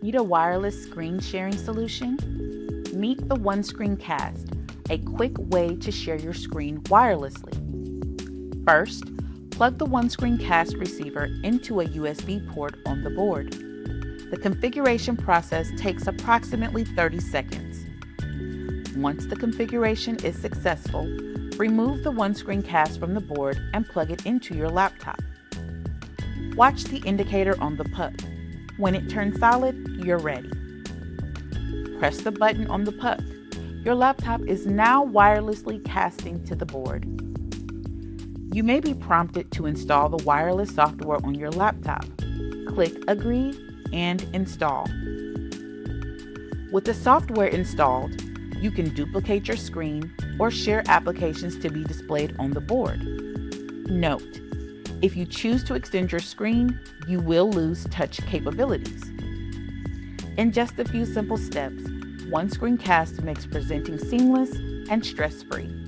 Need a wireless screen sharing solution? Meet the OneScreen Cast, a quick way to share your screen wirelessly. First, plug the OneScreen Cast receiver into a USB port on the board. The configuration process takes approximately 30 seconds. Once the configuration is successful, remove the OneScreen Cast from the board and plug it into your laptop. Watch the indicator on the puck. When it turns solid, you're ready. Press the button on the puck. Your laptop is now wirelessly casting to the board. You may be prompted to install the wireless software on your laptop. Click Agree and Install. With the software installed, you can duplicate your screen or share applications to be displayed on the board. Note: if you choose to extend your screen, you will lose touch capabilities. In just a few simple steps, OneScreen Cast makes presenting seamless and stress-free.